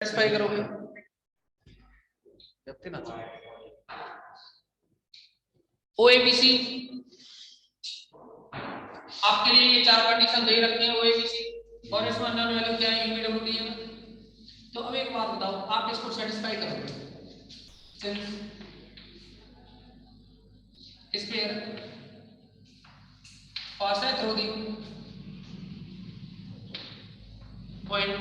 Satisfy करोगे ना। ओएबीसी आपके लिए ये चार कंडीशन दे रखी है ओएबीसी, और इसमें अननोन वैल्यू क्या है, यूपीडब्ल्यूडी है। तो अब एक बात बताओ, आप इसको सेटिस्फाई करोगे स्क्वायर पास है थ्रू दी पॉइंट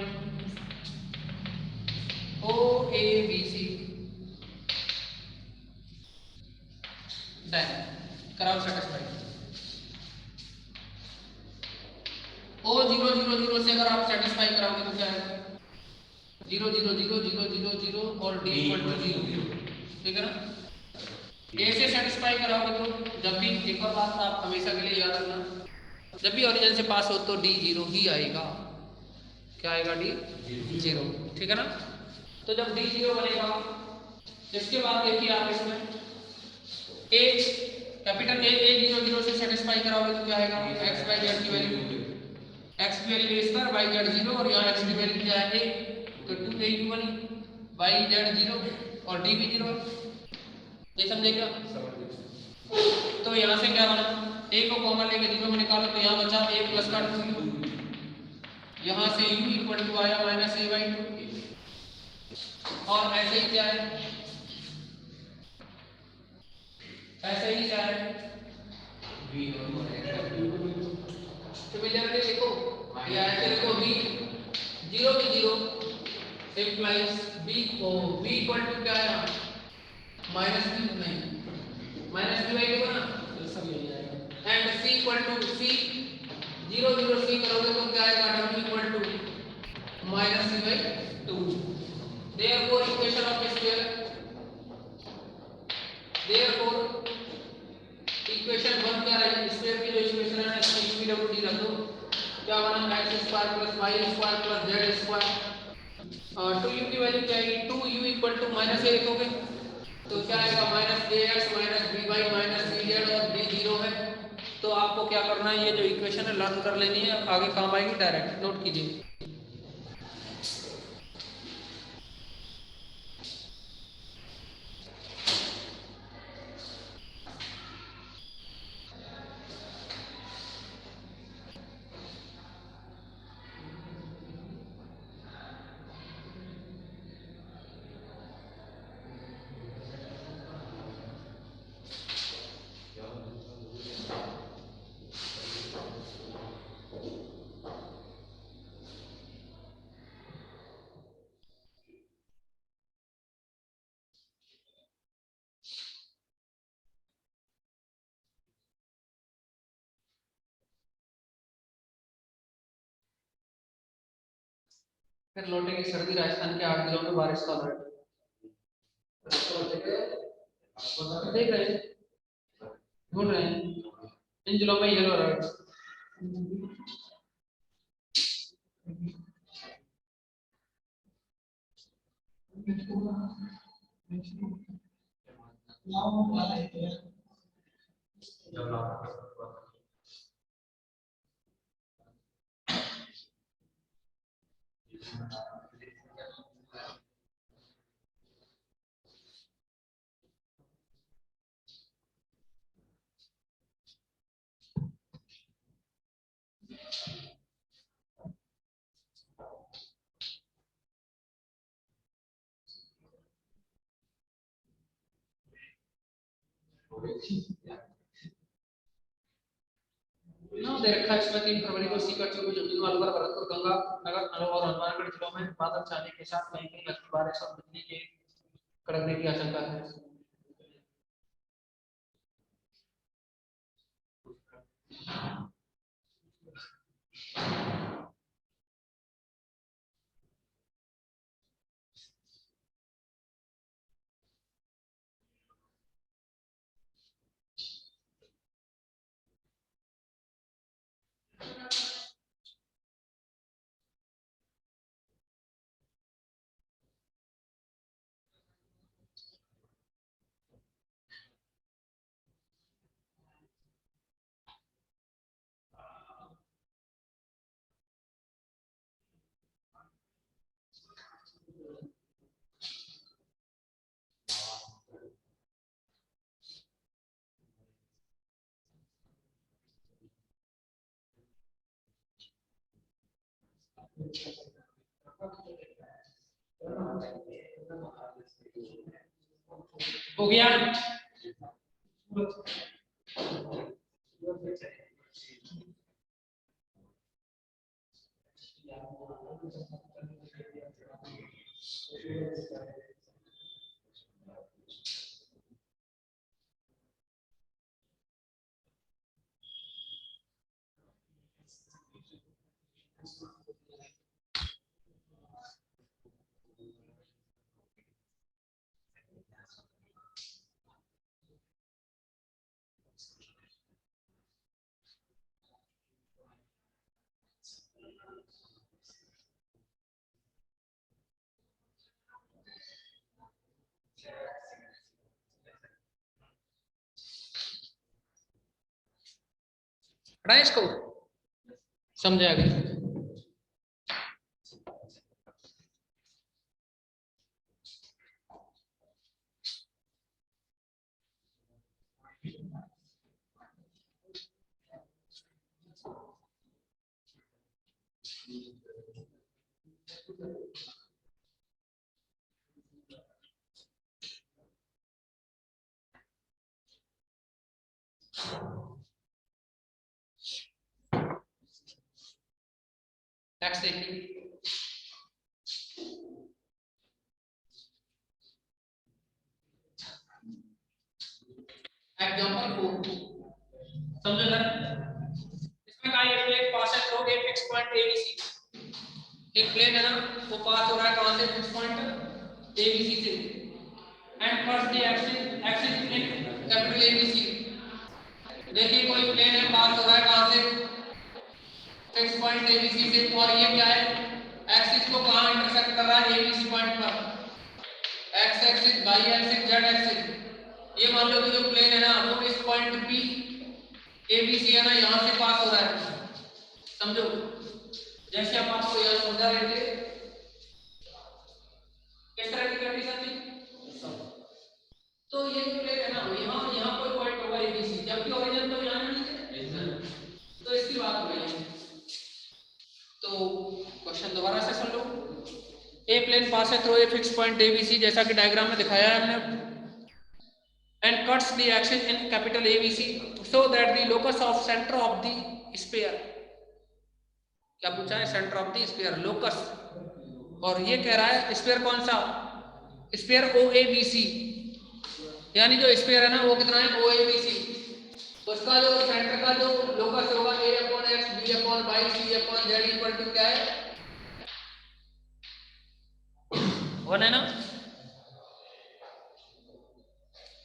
ओएबीसी डन, कराओ सेटिस्फाई। ओ 0 0 0 से अगर आप सेटिस्फाई कराओगे तो क्या है 0 0 0 0 0 0 और डी इक्वल टू 0, ठीक है ना। ए से सेटिस्फाई कराओगे तो जब भी, एक और बात आप हमेशा के लिए याद रखना, जब भी ओरिजिन से पास हो तो डी 0 ही आएगा। क्या आएगा डी 0, ठीक है ना। तो जब डी 0 बनेगा, इसके बाद देखिए आप इसमें ए कैपिटल ए 0 0 से सेटिस्फाई कराओगे तो क्या आएगा एक्स वाई जेड की वैल्यू, एक्स की वैल्यू ए स्क्वायर वाई जेड 0 और यहाँ एक्स की वैल्यू क्या है ए, तो 2 ए की बनी, वाई जेड 0 और डी भी 0, ये समझे क्या। तो यहाँ से क्या बना, ए को कॉमन लेके 0 में निकालो तो यहाँ बचा ए प्लस का 2 यू, यहाँ से u इक्वल टू आया माइनस ए बाई 2, और ऐसे ही क्या है, ऐसे ही क्या है सिमिलरली देखो या ऐसे देखो b 0 की 0 implies b को b इक्वल टू क्या है माइनस b, नहीं माइनस b बाई 2 ना, तो सब यही आएगा। And c equal to c 0 0 c करोगे तो क्या आएगा w equal to minus c by 2। Therefore equation of square, therefore equation 1 क्या है, स्क्वायर की जो इक्वेशन है इसमें यूपीडब्ल्यूडी रख दो, क्या बना x square plus y square plus z square, और 2u की वैल्यू क्या आएगी 2u इक्वल टू माइनस ए लिखोगे तो क्या आएगा minus ax minus by minus bz और d 0 है। तो आपको क्या करना है, ये जो इक्वेशन है लर्न कर लेनी है, आगे काम आएगी, डायरेक्ट नोट कीजिए। फिर लौटेगी सर्दी, राजस्थान के 8 जिलों में बारिश का अलर्ट देख रहे हैं, ढूंढ रहे हैं, इन जिलों में येलो अलर्ट। ना दे रखा है इसमें 3 फरवरी को सीकर चौबीस झुंझुनू अलवर भरतपुर गंगा नगर अलवर और हनुमानगढ़ जिलों में बादल छाने के साथ कहीं कहीं हल्की बारिश और बिजली के कड़कने की आशंका है। हो गया। हटाए इसको, समझे आगे। नेक्स्ट देखिए, एग्जांपल 4 समझो सर। इसमें कहा एक प्लेन पास है through a fix point ABC। एक प्लेन है ना, वो पास हो रहा है कहां से, फिक्स पॉइंट ABC से, and first the axis in capital ABC। देखिए कोई प्लेन है पास हो रहा है कहां से, फिक्स पॉइंट ABC से, और ये क्या है, एक्सिस को कहां इंटरसेक्ट कर रहा है, ABC पॉइंट पर, x axis, y axis, z axis. ये मान लो कि जो प्लेन है ना वो इस पॉइंट P ABC है ना यहां से पास हो रहा है, समझो। जैसे हम आपको यह समझा रहे थे, किस तरह की कंडीशन थी, तो ये जो प्लेन है ना यहां यहां कोई पॉइंट होगा ABC, जबकि ओरिजिन तो यहां नहीं है, तो इसकी बात हो रही है। तो क्वेश्चन दोबारा से सुन लो। ए प्लेन पास है through a fix point ABC, जैसा कि डायग्राम में दिखाया है हमने, and cuts the axis in capital ABC so that the locus of center of the sphere, क्या पूछा है, centre of the sphere, locus. और ये कह रहा है स्फीयर कौन सा, स्फीयर OABC, यानी जो स्फीयर है ना वो कितना है, OABC। उसका जो सेंटर का जो लोकस होगा A/X, B/Y, C/Z equal to क्या है, 1 है ना,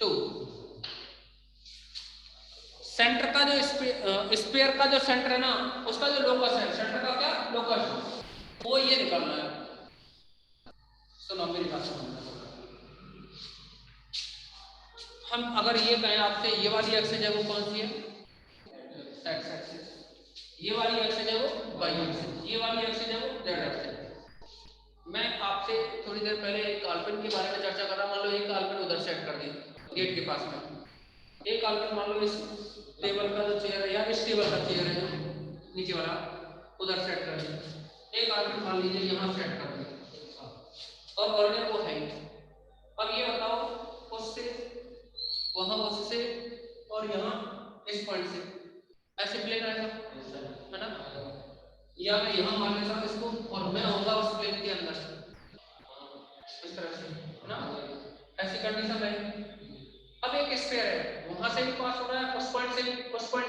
2। सेंटर का जो स्फीयर का जो सेंटर है ना उसका जो लोकस है, सेंटर का क्या लोकस, वो ये निकालना है। सुनो मेरी बात सुनो, हम अगर ये कहें आपसे ये वाली एक्सिस है वो कौन सी है, एक्स एक्सिस, ये वाली एक्सिस है वो वाई एक्सिस, ये वाली एक्सिस है वो जेड एक्सिस। मैं आपसे थोड़ी देर पहले एक काल्पनिक के बारे में चर्चा कर रहा, मान लो एक काल्पनिक उधर सेट कर दी गेट के पास में, एक काल्पनिक मान लो इस टेबल का जो चेयर है या इस टेबल का चेयर है जो नीचे वाला उधर सेट कर दिया, एक काल्पनिक मान लीजिए यहाँ सेट कर दिया, और ऑरिजिन वो है। अब ये बताओ उससे वहां उससे और यहाँ इस पॉइंट से ऐसे प्लेन आएगा है ना, या मैं यहाँ मान लेता हूँ इसको और मैं होगा उस प्लेन के अंदर इस तरह से है ना, ऐसी कंडीशन है। अब एक स्फीयर है, वहां से भी पास हो रहा है, उस पॉइंट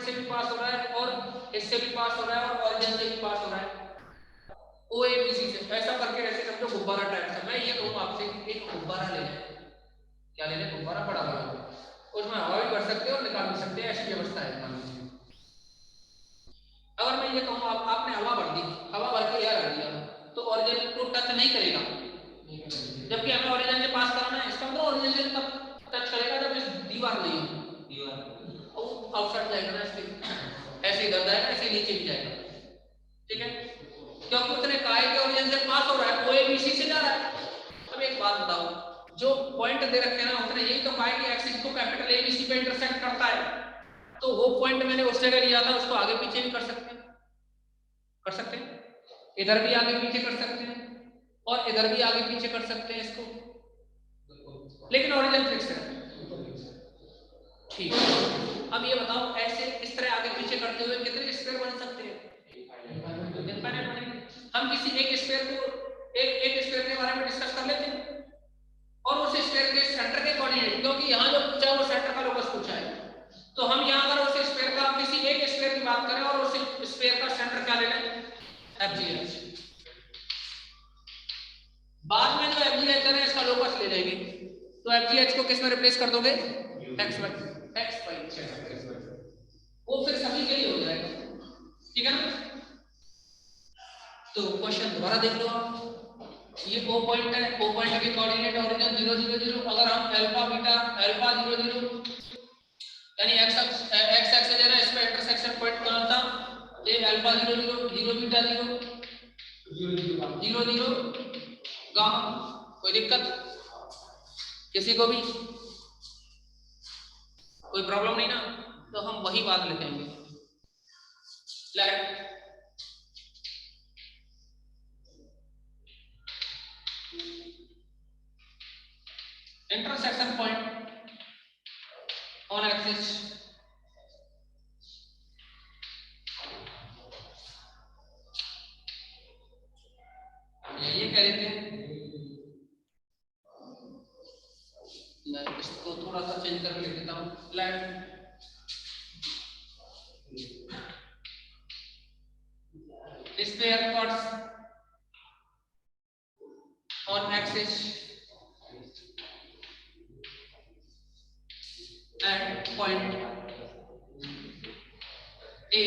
से भी पास हो रहा है, और इससे भी पास हो रहा है, और ऑरिजिन से भी पास हो रहा है, OABC से, ऐसा करके ऐसे समझो गुब्बारा टाइप से। मैं ये कहूँ आपसे एक गुब्बारा ले लें, क्या ले लें, गुब्बारा बड़ा बड़ा, उसमें हवा भी भर सकते हो और निकाल भी सकते हैं, ऐसी व्यवस्था है मान लीजिए। अगर मैं ये कहूँ आपने हवा भर दी, हवा भर के एयर रख दिया, तो ऑरिजिन को टच नहीं करेगा, जबकि हमें ऑरिजिन से पास कराना है, इसका मतलब ऑरिजिन से तब टच करेगा जब इस दीवार नहीं हो, दीवार और आउटसाइड जाएगा ना, इसके ऐसे इधर जाएगा, ऐसे नीचे भी जाएगा, ठीक है, क्योंकि उसने कहा है कि ऑरिजिन से पास हो रहा है, OABC से जा रहा है। अब एक बात बताओ, जो पॉइंट दे रखे हैं ना उसने यही तो कहा है कि एक्सिस को कैपिटल ABC पे इंटरसेक्ट करता है, तो वो पॉइंट मैंने उस जगह लिया था, उसको आगे पीछे भी कर सकते हैं, कर सकते हैं। इधर भी आगे पीछे कर सकते हैं और इधर भी आगे पीछे कर सकते हैं इसको, लेकिन ओरिजिन फिक्स है। ठीक है, अब ये बताओ ऐसे इस तरह आगे पीछे करते हुए कितने स्क्वायर बन सकते हैं? इनफाइनाइट बनेंगे। हम किसी एक स्क्वायर को एक स्क्वायर के बारे में डिस्कस कर लेते हैं और उस स्क्वायर के सेंटर के कोऑर्डिनेट, क्योंकि यहाँ जो पूछा है वो सेंटर का लोकस पूछा है, तो हम यहाँ अगर उस स्क्वायर का किसी एक स्क्वायर की बात करें और उस स्क्वायर का सेंटर क्या ले लें? FGH। बाद में जो FGH है इसका लोकस ले लेंगे, तो FGH को किस में रिप्लेस कर दोगे? x y वो फिर सभी के लिए हो जाएगा, ठीक है ना? तो क्वेश्चन दोबारा देख लो आप, ये O पॉइंट है, O पॉइंट के कोऑर्डिनेट ओरिजिन 0 0 0, अगर हम अल्फा बीटा अल्फा 0 0 यानी x एक्स है ना, इसमें इंटरसेक्शन पॉइंट कौन था? ये अल्फा 0 0 0 बीटा 0 0 0 गामा। कोई दिक्कत किसी को भी? कोई प्रॉब्लम नहीं ना? तो हम वही बात लिखेंगे, late intersection point on axis ये कह देते हैं, मैं इसको थोड़ा सा चेंज करके लिख देता हूँ, let square cuts on axis at point A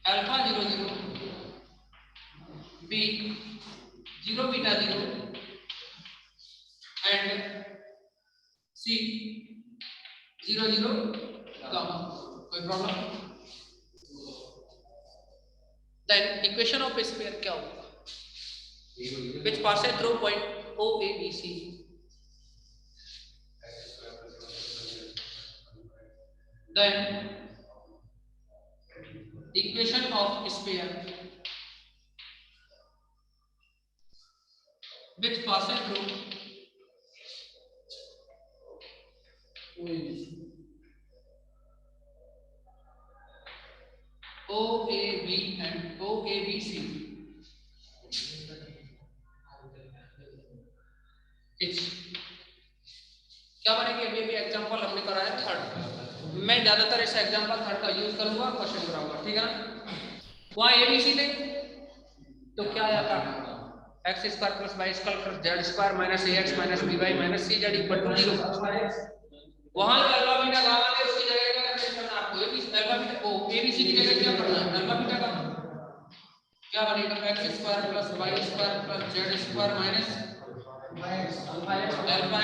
alpha 0 0 B 0 beta 0 and C 0 0 gamma। कोई problem? Then equation of sphere क्या होगा? Which passes through point O A B C। Then equation of sphere which passes through OAB and OABC। क्या बनेगी? अभी भी example हमने करा है थर्ड, मैं ज्यादातर इस एग्जांपल थर्ड का यूज करूंगा, क्वेश्चन कराऊंगा, ठीक है ना? वहां ABC थे तो क्या आया था? x square plus y square plus z square minus ax minus by minus c z equal to 0। वहां जो अल्फा बीटा गामा थे उसकी जगह क्या रिप्लेस करना आपको? अल्फा बीटा को ABC की जगह क्या करना है? अल्फा बीटा का क्या बनेगा? x square plus y square plus z square minus alpha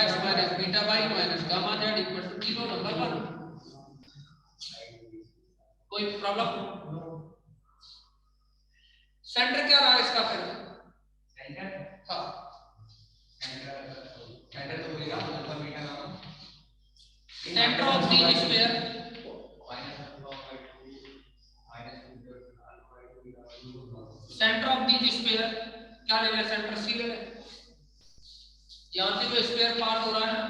x minus beta y minus gamma z equal to 0। Number 1। कोई प्रॉब्लम? सेंटर क्या रहा इसका फिर? सेंटर हाँ सेंटर तो होगा alpha beta gamma. Centre of the sphere centre of the sphere क्या ले रहे? सेंटर C ले रहे। यहां से जो स्फीयर पास हो रहा है ना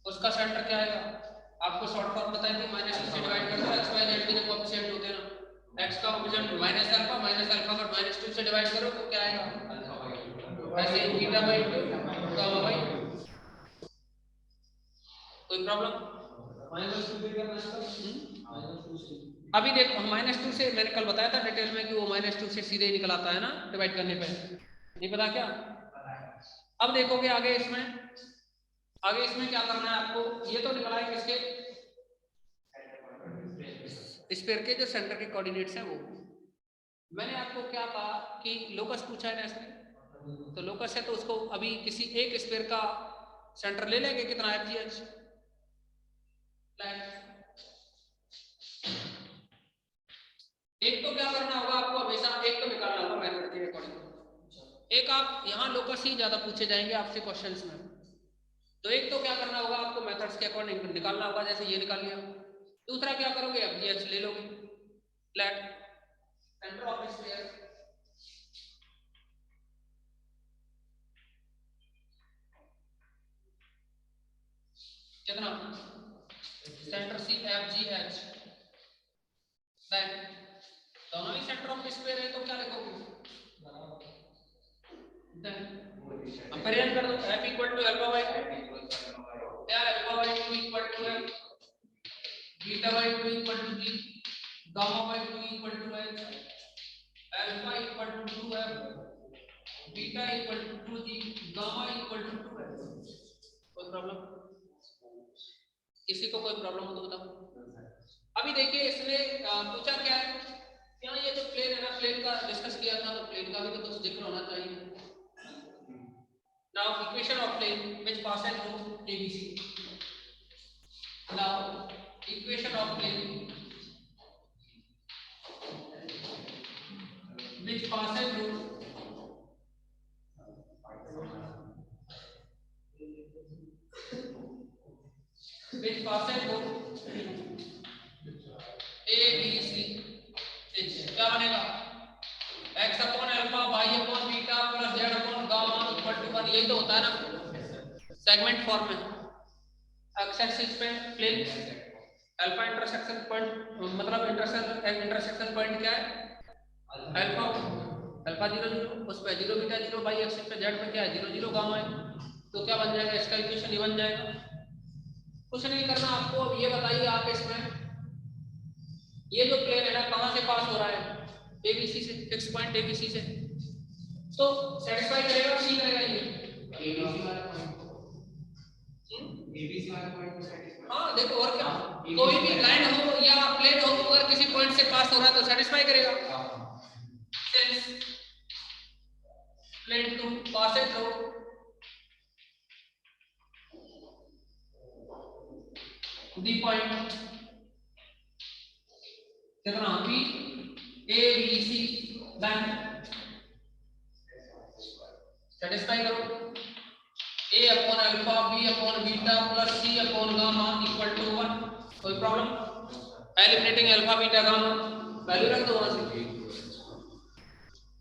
उसका सेंटर क्या आएगा? आपको शॉर्ट फॉर्म बताई थी, -2 से डिवाइड कर दो, x y z के जो कोएफिशिएंट होते हैं ना, x का कोएफिशिएंट माइनस अल्फा का -2 से डिवाइड करो तो क्या आएगा? ऐसे बीटा बाई 2 गामा बाई। कोई प्रॉब्लम? -2 पे करना है -2 से। अभी देखो -2 से मैंने कल बताया था डिटेल में कि वो -2 से सीधे ही निकल आता है ना डिवाइड करने पे, नहीं पता क्या? अब देखोगे आगे इसमें क्या करना है आपको? ये तो निकला है किसके? स्फीयर के जो सेंटर के कोऑर्डिनेट्स हैं वो। मैंने आपको क्या कहा कि लोकस पूछा है ना इसमें, तो लोकस है तो उसको अभी किसी एक स्फीयर का सेंटर ले लेंगे, कितना FGH। एक तो क्या करना होगा आपको? हमेशा एक तो निकालना होगा मेथड के अकॉर्डिंग। एक आप यहाँ लोकस ही ज्यादा पूछे जाएंगे आपसे क्वेश्चंस में, तो एक तो क्या करना होगा आपको? मेथड्स के अकॉर्डिंग निकालना होगा, जैसे ये निकाल लिया। दूसरा क्या करोगे? FGH ले लोगे। लेट सेंटर ऑफ स्फीयर कितना, centre C F G H, then दोनों ही सेंटर ऑफ स्फीयर है तो क्या लिखोगे, देन कंपेरिजन कर दो, f equal to alpha by क्या, alpha by 2 equal to f, beta by 2 equal to g, gamma by 2 equal to h, alpha equal to 2f, beta equal to 2g, gamma equal to 2h। कोई problem, किसी को कोई problem हो तो बताओ। अभी देखिए इसने पूछा क्या है, क्या ये जो प्लेन है ना, प्लेन का डिस्कस किया था, तो प्लेन का भी तो जिक्र होना चाहिए। Now equation of plane which passes through ABC, now equation of plane which passes through A B C H, क्या बनेगा, x upon alpha y upon beta plus z upon gamma equal to 1, यही तो होता है ना segment form में। x axis पे plane alpha intersection point, मतलब इंटरसेक्शन पॉइंट क्या है, अल्फा, अल्फा 0 0, उस पे 0 बीटा 0, y एक्सिस पे z पे क्या है 0 0 गामा है, तो क्या बन जाएगा, इसका इक्वेशन ये बन जाएगा। कुछ नहीं करना आपको, अब ये बताइए आप इसमें ये जो प्लेन है ना कहां से पास हो रहा है, ABC से, फिक्स पॉइंट ABC से, तो सेटिस्फाई करेगा, सी करेगा ये ABC वाला पॉइंट को सेटिस्फाई, हां देखो और क्या, कोई भी लाइन हो या प्लेन हो अगर किसी पॉइंट से पास हो रहा है तो सेटिस्फाई करेगा। Since plane two passes through the point कितना P A B C, then satisfy करो, A upon alpha B upon beta plus C upon gamma equal to 1, कोई problem, eliminating alpha beta gamma, value रख दो वहां से,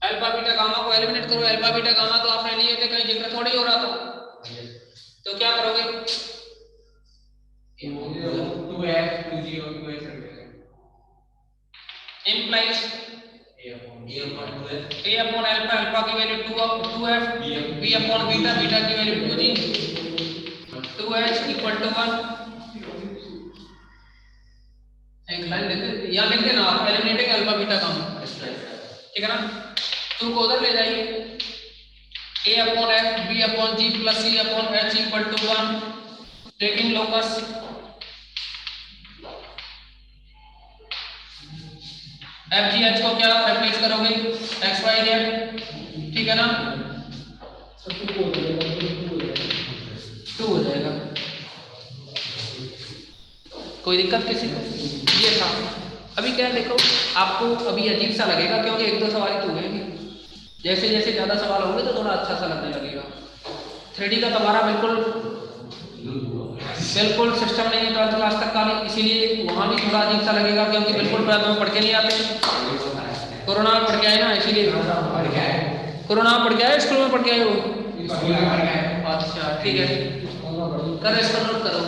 alpha beta gamma को eliminate करो, alpha beta gamma तो आपने लिए थे, कहीं जिक्र थोड़ी हो रहा था, तो क्या करोगे 2f 2g और 2h रख देंगे, implies a upon alpha, alpha की value 2f, b upon beta, beta की value 2g, 2h equal to 1, एक लाइन लिख या लिख देना आप, एलिमिनेटिंग अल्फा बीटा गामा, ठीक है ना, 2 को उधर ले जाइए, a upon f b upon g plus c upon h equal to 1, taking locus F G H को क्या रिप्लेस करोगे, एक्स वाई जेड, ठीक है ना, 2 हो जाएगा, कोई दिक्कत किसी को, ये था। अभी क्या देखो आपको अभी अजीब सा लगेगा क्योंकि 1-2 सवाल तो हुए, जैसे जैसे ज्यादा सवाल होंगे तो थोड़ा अच्छा सा लगने लगेगा। 3D का तुम्हारा बिल्कुल सिस्टम नहीं है 12th क्लास तक का, इसीलिए वहां भी थोड़ा अजीब सा लगेगा क्योंकि बिल्कुल पढ़ के नहीं आते, कोरोना में पढ़ के आए ना, इसीलिए कोरोना में पढ़ के आए, स्कूल में पढ़ के आए हो, अच्छा ठीक है, कर इसको नोट करो।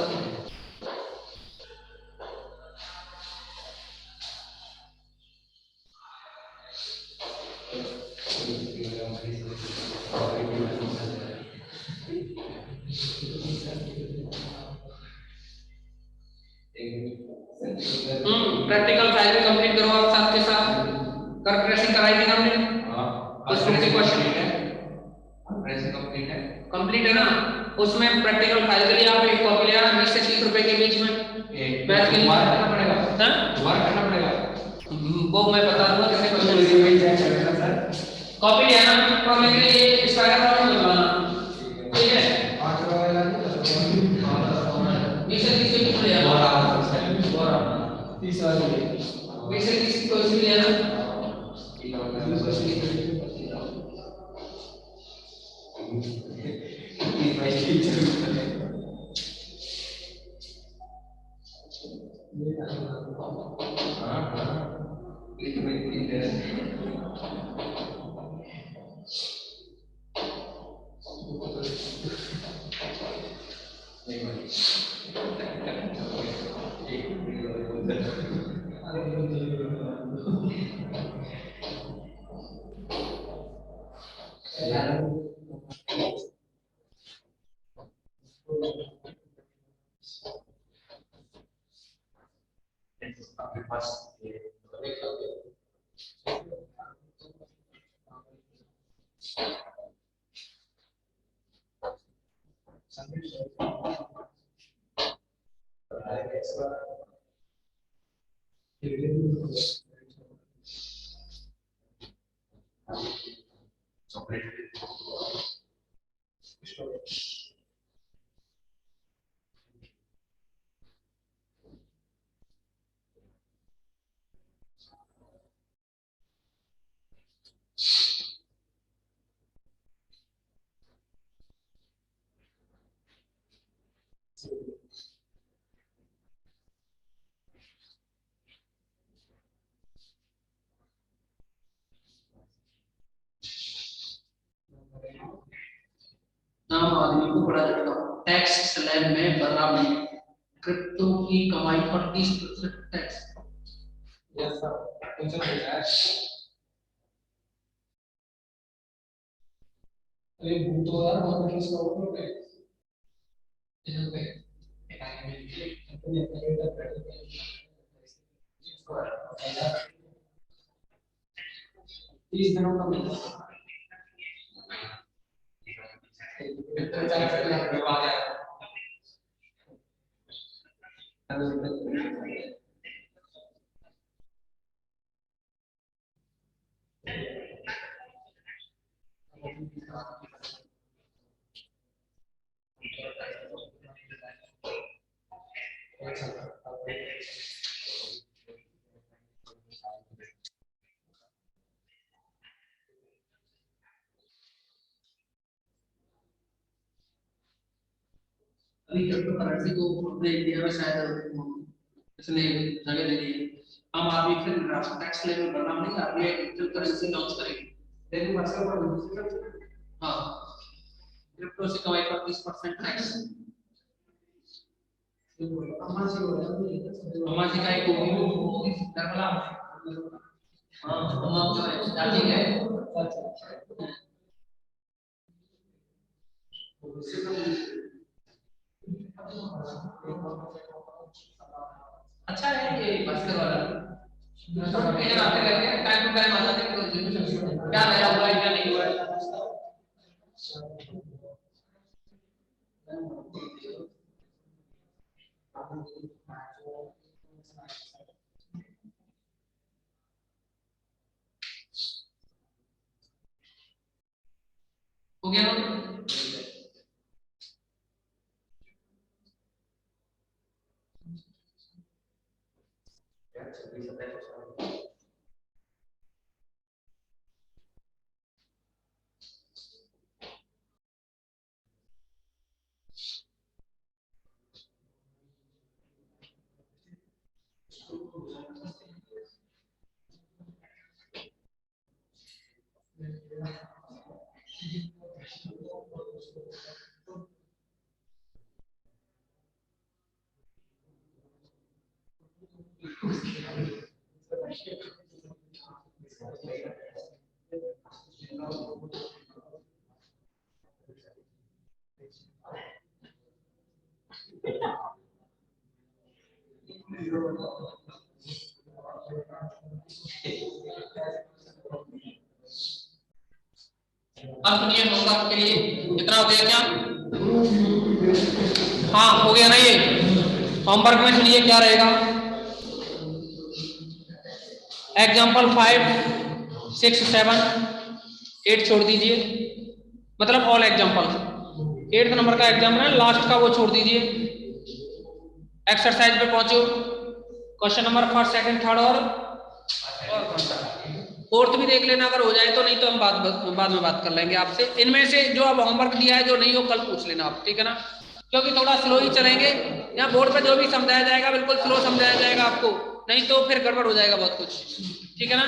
प्रैक्टिकल फाइल भी कंप्लीट करो आप साथ के साथ, कर प्रेसिंग कराई थी हमने, उसमें से क्वेश्चन प्रेसिंग कंप्लीट है ना, उसमें प्रैक्टिकल फाइल के लिए आप एक कॉपी ले आना 20 से 30 रुपए के बीच में, बैच के लिए करना पड़ेगा, दोबारा करना पड़ेगा, वो मैं बता दूंगा कैसे क्वेश्चन, कॉपी ले आना, प्रॉब्लम के लिए स्पाइडर प्रॉब्लम बनाना, ठीक है, 5 वाला 20 से 30 रुपए ले आना, 30 वाले 20 से 30 को इसलिए ले आना, हाँ नाम आदमी को बड़ा झटका, टैक्स स्लैब में भरा नहीं, क्रिप्टो की कमाई पर 30% टैक्स। यस सर, क्वेश्चन है अरे भूतो यार बहुत किस को पे इधर पे एकाई में अपने अपने का प्रैक्टिकल इसको है 30 दिनों का मिलता है तो 40 लाख रुपए आ जाएगा। अभी क्रिप्टो करेंसी को अपने इंडिया में शायद इसने जगह दे दी है। हम आदमी फिर टैक्स लेवल बढ़ना नहीं, आरबीआई डिजिटल करेंसी लॉन्च करेगी। लेकिन मतलब हाँ, क्रिप्टो से कमाई पर 30% टैक्स। हमारी का एक होगी डरला हाँ हम जो है स्टार्टिंग है अच्छा है ये भास्कर वाला इधर आते रहते हैं, टाइम टू टाइम आ जाते हैं, क्या नया हुआ है क्या नहीं हुआ है। हो गया ना? अब सुनिए होमवर्क के लिए कितना हो गया क्या? हाँ हो गया ना ये। होमवर्क में सुनिए क्या रहेगा। एग्जाम्पल 5, 6, 7, 8 छोड़ दीजिए, मतलब ऑल एग्जाम्पल। 8 नंबर का एग्जाम है, लास्ट का वो छोड़ दीजिए। एक्सरसाइज पे पहुंचो, क्वेश्चन नंबर 1, 2, 3 और कौन सा फोर्थ भी देख लेना, अगर हो जाए तो, नहीं तो हम बाद में बात कर लेंगे आपसे। इनमें से जो अब होमवर्क दिया है, जो नहीं हो कल पूछ लेना आप, ठीक है ना? क्योंकि थोड़ा स्लो ही चलेंगे, यहाँ बोर्ड पे जो भी समझाया जाएगा बिल्कुल स्लो समझाया जाएगा आपको, नहीं तो फिर गड़बड़ हो जाएगा बहुत कुछ, ठीक है ना?